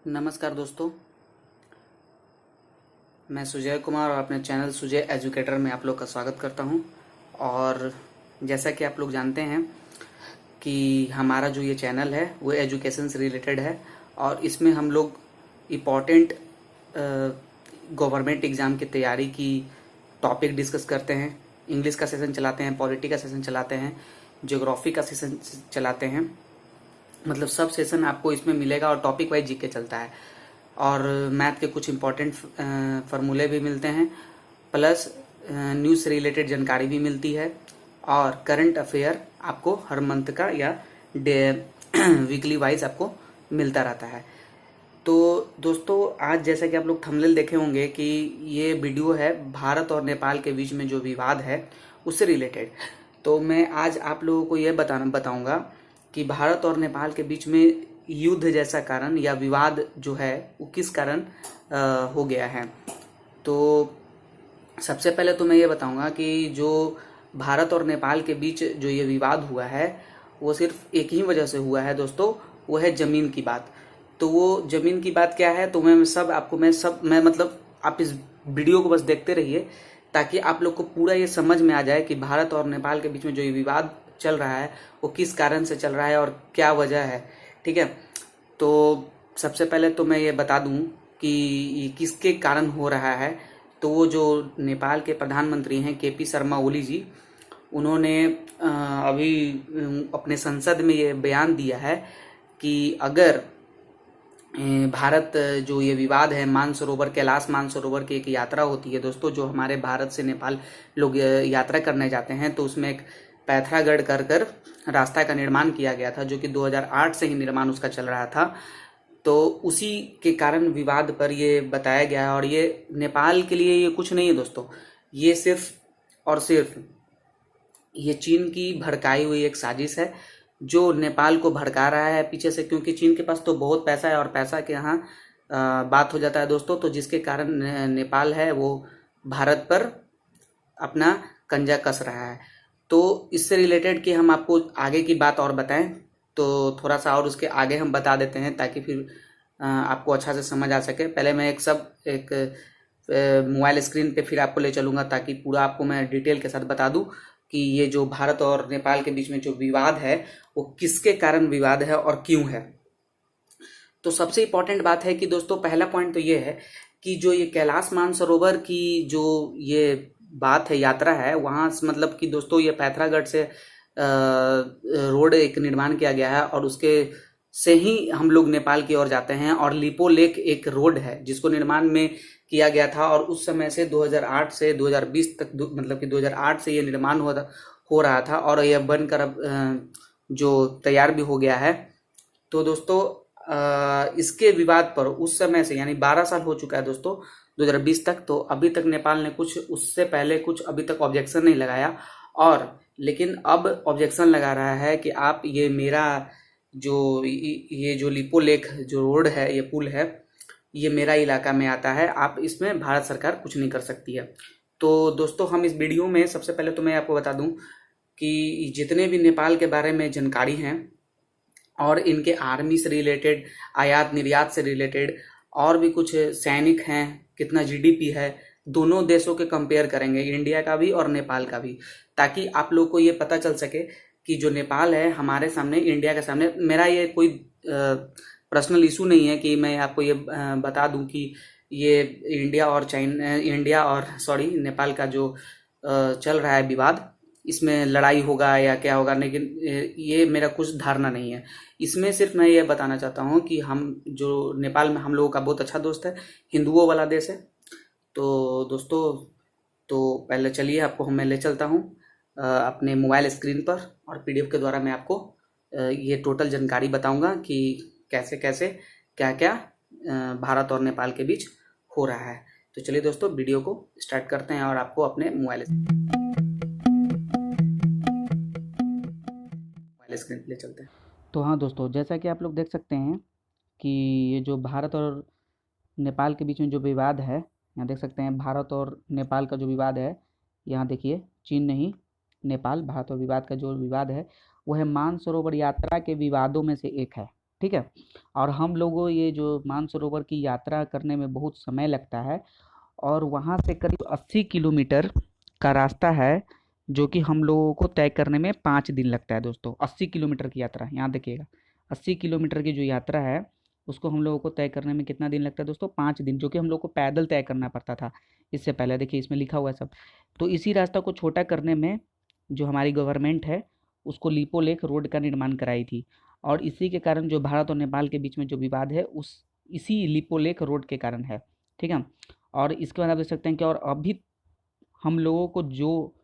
नमस्कार दोस्तों, मैं सुजय कुमार और अपने चैनल सुजय एजुकेटर में आप लोग का स्वागत करता हूं। और जैसा कि आप लोग जानते हैं कि हमारा जो ये चैनल है वो एजुकेशन से रिलेटेड है और इसमें हम लोग इम्पॉर्टेंट गवर्नमेंट एग्ज़ाम की तैयारी की टॉपिक डिस्कस करते हैं। इंग्लिश का सेशन चलाते हैं, पॉलिटी का सेशन चलाते हैं, ज्योग्राफी का सेशन चलाते हैं। मतलब सब सेशन आपको इसमें मिलेगा और टॉपिक वाइज जीके चलता है और मैथ के कुछ इंपॉर्टेंट फार्मूले भी मिलते हैं, प्लस न्यूज़ से रिलेटेड जानकारी भी मिलती है और करंट अफेयर आपको हर मंथ का या डे वीकली वाइज आपको मिलता रहता है। तो दोस्तों, आज जैसा कि आप लोग थंबनेल देखे होंगे कि ये वीडियो है भारत और नेपाल के बीच में जो विवाद है उससे रिलेटेड। तो मैं आज आप लोगों को ये बताऊंगा कि भारत और नेपाल के बीच में युद्ध जैसा कारण या विवाद जो है वो किस कारण हो गया है। तो सबसे पहले तो मैं ये बताऊंगा कि जो भारत और नेपाल के बीच जो ये विवाद हुआ है वो सिर्फ एक ही वजह से हुआ है दोस्तों, वो है ज़मीन की बात। तो वो ज़मीन की बात क्या है, तो मैं मतलब आप इस वीडियो को बस देखते रहिए ताकि आप लोग को पूरा ये समझ में आ जाए कि भारत और नेपाल के बीच में जो ये विवाद चल रहा है वो किस कारण से चल रहा है और क्या वजह है। ठीक है, तो सबसे पहले तो मैं ये बता दूं कि ये किसके कारण हो रहा है। तो वो जो नेपाल के प्रधानमंत्री हैं केपी शर्मा ओली जी, उन्होंने अभी अपने संसद में ये बयान दिया है कि अगर भारत जो ये विवाद है मानसरोवर, कैलाश मानसरोवर की एक यात्रा होती है दोस्तों, जो हमारे भारत से नेपाल लोग यात्रा करने जाते हैं, तो उसमें एक पैथरागढ़ कर रास्ता का निर्माण किया गया था जो कि 2008 से ही निर्माण उसका चल रहा था। तो उसी के कारण विवाद पर ये बताया गया है और ये नेपाल के लिए ये कुछ नहीं है दोस्तों, ये सिर्फ और सिर्फ ये चीन की भड़काई हुई एक साजिश है जो नेपाल को भड़का रहा है पीछे से, क्योंकि चीन के पास तो बहुत पैसा है और पैसा के यहाँ बात हो जाता है दोस्तों। तो जिसके कारण नेपाल है वो भारत पर अपना कंजा कस रहा है। तो इससे रिलेटेड कि हम आपको आगे की बात और बताएं तो थोड़ा सा और उसके आगे हम बता देते हैं ताकि फिर आपको अच्छा से समझ आ सके। पहले मैं एक मोबाइल स्क्रीन पे फिर आपको ले चलूँगा ताकि पूरा आपको मैं डिटेल के साथ बता दूँ कि ये जो भारत और नेपाल के बीच में जो विवाद है वो किसके कारण विवाद है और क्यों है। तो सबसे इम्पोर्टेंट बात है कि दोस्तों, पहला पॉइंट तो ये है कि जो ये कैलाश मानसरोवर की जो ये बात है, यात्रा है, वहाँ मतलब कि दोस्तों ये पैथरागढ़ से रोड एक निर्माण किया गया है और उसके से ही हम लोग नेपाल की ओर जाते हैं। और लिपो लेक एक रोड है जिसको निर्माण में किया गया था और उस समय से 2008 से 2020 तक मतलब कि 2008 से ये निर्माण हो रहा था और यह बनकर अब जो तैयार भी हो गया है। तो दोस्तों इसके विवाद पर उस समय से यानी 12 साल हो चुका है दोस्तों, 2020 तक, तो अभी तक नेपाल ने कुछ उससे पहले कुछ अभी तक ऑब्जेक्शन नहीं लगाया। और लेकिन अब ऑब्जेक्शन लगा रहा है कि आप ये मेरा जो ये जो लिपो लेक जो रोड है, ये पुल है, ये मेरा इलाका में आता है, आप इसमें भारत सरकार कुछ नहीं कर सकती है। तो दोस्तों, हम इस वीडियो में सबसे पहले तो मैं आपको बता दूं कि जितने भी नेपाल के बारे में जानकारी हैं और इनके आर्मी से रिलेटेड, आयात निर्यात से रिलेटेड और भी कुछ सैनिक हैं, कितना जीडीपी है, दोनों देशों के कंपेयर करेंगे, इंडिया का भी और नेपाल का भी, ताकि आप लोग को ये पता चल सके कि जो नेपाल है हमारे सामने, इंडिया के सामने, मेरा ये कोई पर्सनल इशू नहीं है कि मैं आपको ये बता दूं कि ये इंडिया और नेपाल का जो चल रहा है विवाद, इसमें लड़ाई होगा या क्या होगा, लेकिन ये मेरा कुछ धारणा नहीं है। इसमें सिर्फ मैं ये बताना चाहता हूँ कि हम जो नेपाल में हम लोगों का बहुत अच्छा दोस्त है, हिंदुओं वाला देश है। तो दोस्तों, तो पहले चलिए आपको मैं ले चलता हूँ अपने मोबाइल स्क्रीन पर और पीडीएफ के द्वारा मैं आपको ये टोटल जानकारी बताऊंगा कि कैसे कैसे क्या क्या भारत और नेपाल के बीच हो रहा है। तो चलिए दोस्तों, वीडियो को स्टार्ट करते हैं और आपको अपने मोबाइल स्क्रीन पे ले चलते हैं। तो हाँ दोस्तों, जैसा कि आप लोग देख सकते हैं कि ये जो भारत और नेपाल के बीच में जो विवाद है, यहाँ देख सकते हैं भारत और नेपाल का जो विवाद है, यहाँ देखिए, चीन नहीं नेपाल, भारत और विवाद का जो विवाद है वो है मानसरोवर यात्रा के विवादों में से एक है। ठीक है। और हम लोगों ये जो मानसरोवर की यात्रा करने में बहुत समय लगता है, और वहाँ से करीब 80 किलोमीटर का रास्ता है, जो कि हम लोगों को तय करने में 5 दिन लगता है दोस्तों। 80 किलोमीटर की यात्रा, यहाँ देखिएगा, 80 किलोमीटर की जो यात्रा है उसको हम लोगों को तय करने में कितना दिन लगता है दोस्तों? 5 दिन, जो कि हम लोग को पैदल तय करना पड़ता था इससे पहले। देखिए इसमें लिखा हुआ है सब। तो इसी रास्ता को छोटा करने में जो हमारी गवर्नमेंट है उसको लिपोलेख रोड का निर्माण कराई थी, और इसी के कारण जो भारत और नेपाल के बीच में जो विवाद है उस इसी लिपोलेख रोड के कारण है। ठीक है। और इसके बाद आप देख सकते हैं कि और अभी हम लोगों को जो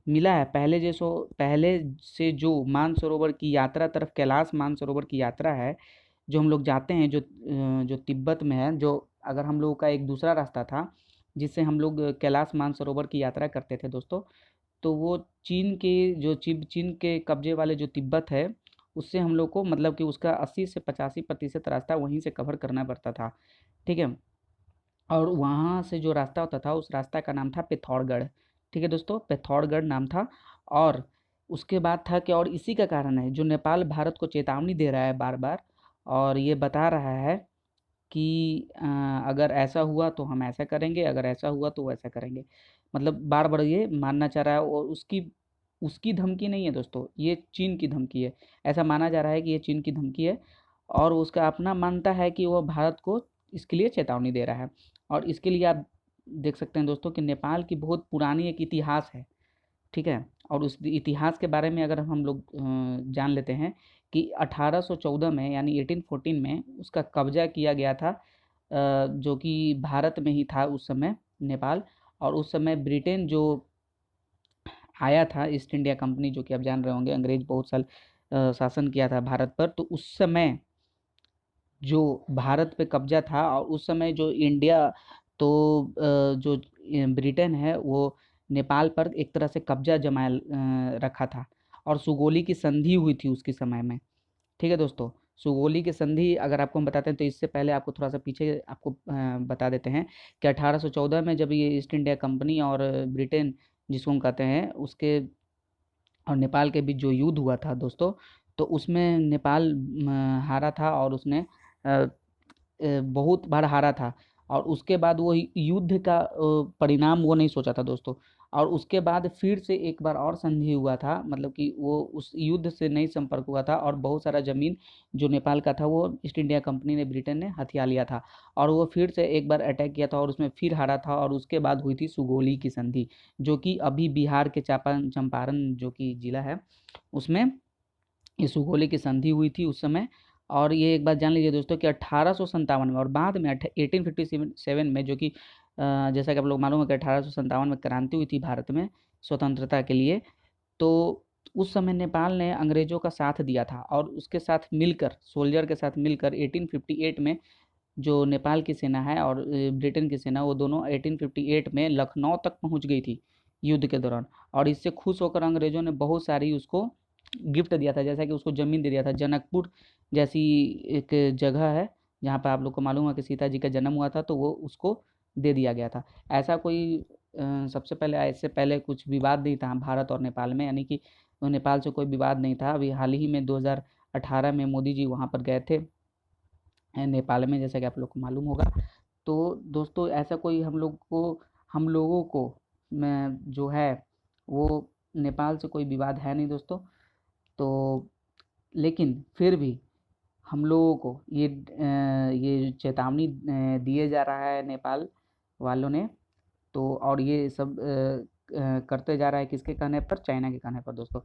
मिला है, पहले से जो मानसरोवर की यात्रा तरफ, कैलाश मानसरोवर की यात्रा है जो हम लोग जाते हैं, जो तिब्बत में है, जो अगर हम लोगों का एक दूसरा रास्ता था जिससे हम लोग कैलाश मानसरोवर की यात्रा करते थे दोस्तों, तो वो चीन के कब्जे वाले जो तिब्बत है उससे हम लोग को, मतलब कि उसका 80 से 85% रास्ता वहीं से कवर करना पड़ता था। ठीक है। और वहाँ से जो रास्ता होता था उस रास्ता का नाम था पिथौरगढ़। ठीक है दोस्तों, पिथौरगढ़ नाम था। और उसके बाद था कि, और इसी का कारण है जो नेपाल भारत को चेतावनी दे रहा है बार बार, और ये बता रहा है कि अगर ऐसा हुआ तो हम ऐसा करेंगे, अगर ऐसा हुआ तो वैसा करेंगे। मतलब बार बार ये मानना चाह रहा है, और उसकी उसकी धमकी नहीं है दोस्तों, ये चीन की धमकी है। ऐसा माना जा रहा है कि ये चीन की धमकी है, और उसका अपना मानता है कि वह भारत को इसके लिए चेतावनी दे रहा है। और इसके लिए आप देख सकते हैं दोस्तों कि नेपाल की बहुत पुरानी एक इतिहास है। ठीक है। और उस इतिहास के बारे में अगर हम लोग जान लेते हैं कि 1814 में, यानी 1814 में उसका कब्जा किया गया था, जो कि भारत में ही था उस समय, नेपाल। और उस समय ब्रिटेन जो आया था, ईस्ट इंडिया कंपनी, जो कि आप जान रहे होंगे, अंग्रेज बहुत साल शासन किया था भारत पर। तो उस समय जो भारत पे कब्जा था, और उस समय जो इंडिया, तो जो ब्रिटेन है वो नेपाल पर एक तरह से कब्जा जमाए रखा था, और सुगोली की संधि हुई थी उसके समय में। ठीक है दोस्तों, सुगोली की संधि अगर आपको हम बताते हैं, तो इससे पहले आपको थोड़ा सा पीछे आपको बता देते हैं कि 1814 में जब ये ईस्ट इंडिया कंपनी और ब्रिटेन, जिसको हम कहते हैं, उसके और नेपाल के बीच जो युद्ध हुआ था दोस्तों, तो उसमें नेपाल हारा था, और उसने बहुत बार हारा था। और उसके बाद वो युद्ध का परिणाम वो नहीं सोचा था दोस्तों। और उसके बाद फिर से एक बार और संधि हुआ था, मतलब कि वो उस युद्ध से नहीं संपर्क हुआ था, और बहुत सारा जमीन जो नेपाल का था वो ईस्ट इंडिया कंपनी ने, ब्रिटेन ने हथिया लिया था, और वो फिर से एक बार अटैक किया था और उसमें फिर हारा था। और उसके बाद हुई थी सुगोली की संधि, जो कि अभी बिहार के चंपारण जो कि जिला है उसमें ये सुगोली की संधि हुई थी उस समय। और ये एक बात जान लीजिए दोस्तों कि 1857 में, और बाद में 1857 में, जो कि जैसा कि आप लोग मालूम है कि 1857 में क्रांति हुई थी भारत में स्वतंत्रता के लिए। तो उस समय नेपाल ने अंग्रेजों का साथ दिया था, और उसके साथ मिलकर, सोल्जर के साथ मिलकर 1858 में जो नेपाल की सेना है और ब्रिटेन की सेना, वो दोनों 1858 में लखनऊ तक पहुंच गई थी युद्ध के दौरान। और इससे खुश होकर अंग्रेजों ने बहुत सारी उसको गिफ्ट दिया था, जैसा कि उसको ज़मीन दे दिया था। जनकपुर जैसी एक जगह है जहाँ पर आप लोग को मालूम है कि सीता जी का जन्म हुआ था, तो वो उसको दे दिया गया था। ऐसा कोई सबसे पहले, ऐसे पहले कुछ विवाद नहीं था भारत और नेपाल में, यानी कि नेपाल से कोई विवाद नहीं था। अभी हाल ही में 2018 में मोदी जी वहाँ पर गए थे नेपाल में, जैसा कि आप लोग को मालूम होगा। तो दोस्तों ऐसा कोई हम लोगों को मैं जो है वो नेपाल से कोई विवाद है नहीं दोस्तों। तो लेकिन फिर भी हम लोगों को ये चेतावनी दिए जा रहा है नेपाल वालों ने। तो और ये सब करते जा रहा है किसके कहने पर? चाइना के कहने पर दोस्तों।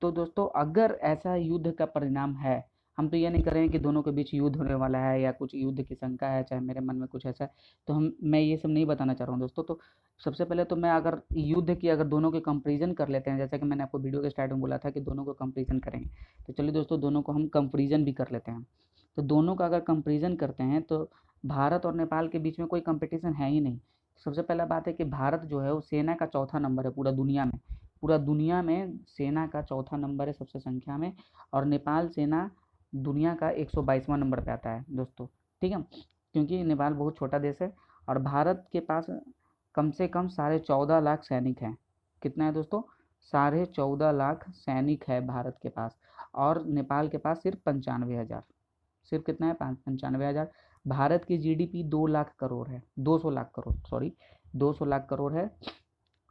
तो दोस्तों अगर ऐसा युद्ध का परिणाम है, हम तो ये नहीं कर रहे हैं कि दोनों के बीच युद्ध होने वाला है या कुछ युद्ध की शंका है, चाहे मेरे मन में कुछ ऐसा है, तो मैं ये सब नहीं बताना चाह रहा हूँ दोस्तों। तो सबसे पहले तो मैं अगर युद्ध की अगर दोनों के कंपेरिजन कर लेते हैं, जैसा कि मैंने आपको वीडियो के स्टार्ट में बोला था कि दोनों को कंपेरिजन करेंगे, तो चलिए दोस्तों दोनों को हम कंपेरिजन भी कर लेते हैं। तो दोनों का अगर कंपेरिजन करते हैं तो भारत और नेपाल के बीच में कोई कंपटीशन है ही नहीं। सबसे पहला बात है कि भारत जो है वो सेना का चौथा नंबर है पूरा दुनिया में। पूरा दुनिया में सेना का चौथा नंबर है सबसे संख्या में, और नेपाल सेना दुनिया का 122वां नंबर पे आता है दोस्तों। ठीक है, क्योंकि नेपाल बहुत छोटा देश है, और भारत के पास कम से कम 14.5 लाख सैनिक हैं। कितना है दोस्तों? 14.5 लाख सैनिक है भारत के पास, और नेपाल के पास सिर्फ 95,000। सिर्फ कितना है 95,000। भारत की जीडीपी 2 लाख करोड़ है, 200 लाख करोड़, सॉरी 200 लाख करोड़ है।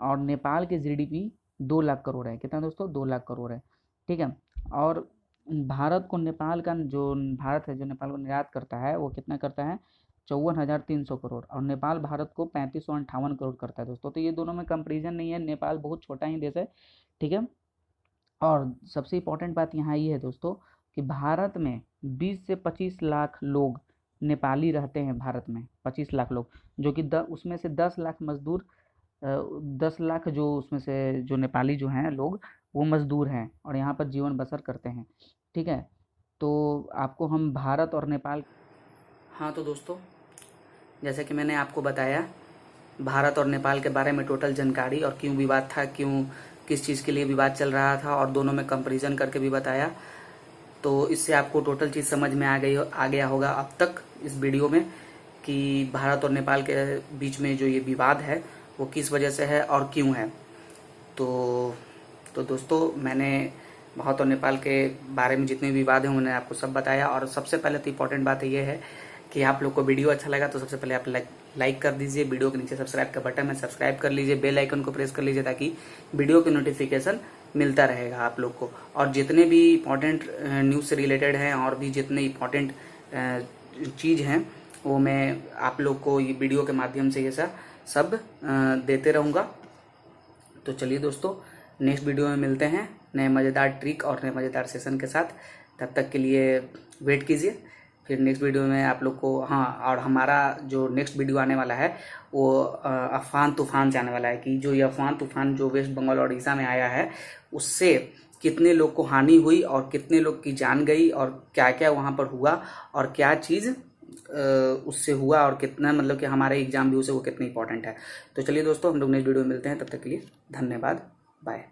और नेपाल की जीडीपी 2 लाख करोड़ है। कितना दोस्तों? 2 लाख करोड़ है, ठीक है। और भारत को नेपाल का जो भारत है जो नेपाल को निर्यात करता है वो कितना करता है? 54,300 करोड़। और नेपाल भारत को 3558 करोड़ करता है दोस्तों। तो ये दोनों में कंपेरिजन नहीं है, नेपाल बहुत छोटा ही देश है, ठीक है। और सबसे इम्पोर्टेंट बात यहाँ ये है दोस्तों कि भारत में 20 से 25 लाख लोग नेपाली रहते हैं। भारत में 25 लाख लोग, जो कि उसमें से 10 लाख मजदूर, 10 लाख जो उसमें से जो नेपाली जो हैं लोग वो मजदूर हैं और यहाँ पर जीवन बसर करते हैं, ठीक है। तो आपको हम भारत और नेपाल, हाँ तो दोस्तों जैसे कि मैंने आपको बताया भारत और नेपाल के बारे में टोटल जानकारी, और क्यों विवाद था, क्यों किस चीज़ के लिए विवाद चल रहा था, और दोनों में कंपैरिजन करके भी बताया। तो इससे आपको टोटल चीज़ समझ में आ गया होगा अब तक इस वीडियो में कि भारत और नेपाल के बीच में जो ये विवाद है वो किस वजह से है और क्यों है। तो दोस्तों मैंने भारत और नेपाल के बारे में जितने विवाद हैं उन्हें आपको सब बताया। और सबसे पहले तो इम्पोर्टेंट बात ये है कि आप लोग को वीडियो अच्छा लगा तो सबसे पहले आप लाइक कर दीजिए, वीडियो के नीचे सब्सक्राइब का बटन है सब्सक्राइब कर लीजिए, बेल आइकन को प्रेस कर लीजिए ताकि वीडियो की नोटिफिकेशन मिलता रहेगा आप लोग को। और जितने भी इम्पोर्टेंट न्यूज़ से रिलेटेड हैं और भी जितने इम्पोर्टेंट चीज़ हैं वो मैं आप लोग को ये वीडियो के माध्यम से ये सब देते रहूँगा। तो चलिए दोस्तों नेक्स्ट वीडियो में मिलते हैं नए मज़ेदार ट्रिक और नए मज़ेदार सेशन के साथ। तब तक के लिए वेट कीजिए, फिर नेक्स्ट वीडियो में आप लोग को, हाँ और हमारा जो नेक्स्ट वीडियो आने वाला है वो अफगान तूफान से आने वाला है कि जो ये अफगान तूफान जो वेस्ट बंगाल और उड़ीसा में आया है उससे कितने लोग को हानि हुई और कितने लोग की जान गई और क्या क्या वहाँ पर हुआ और क्या चीज़ उससे हुआ और कितना मतलब कि हमारे एग्जाम भी उसे वो कितने इंपॉर्टेंट है। तो चलिए दोस्तों हम लोग नेक्स्ट वीडियो में मिलते हैं, तब तक के लिए धन्यवाद, बाय।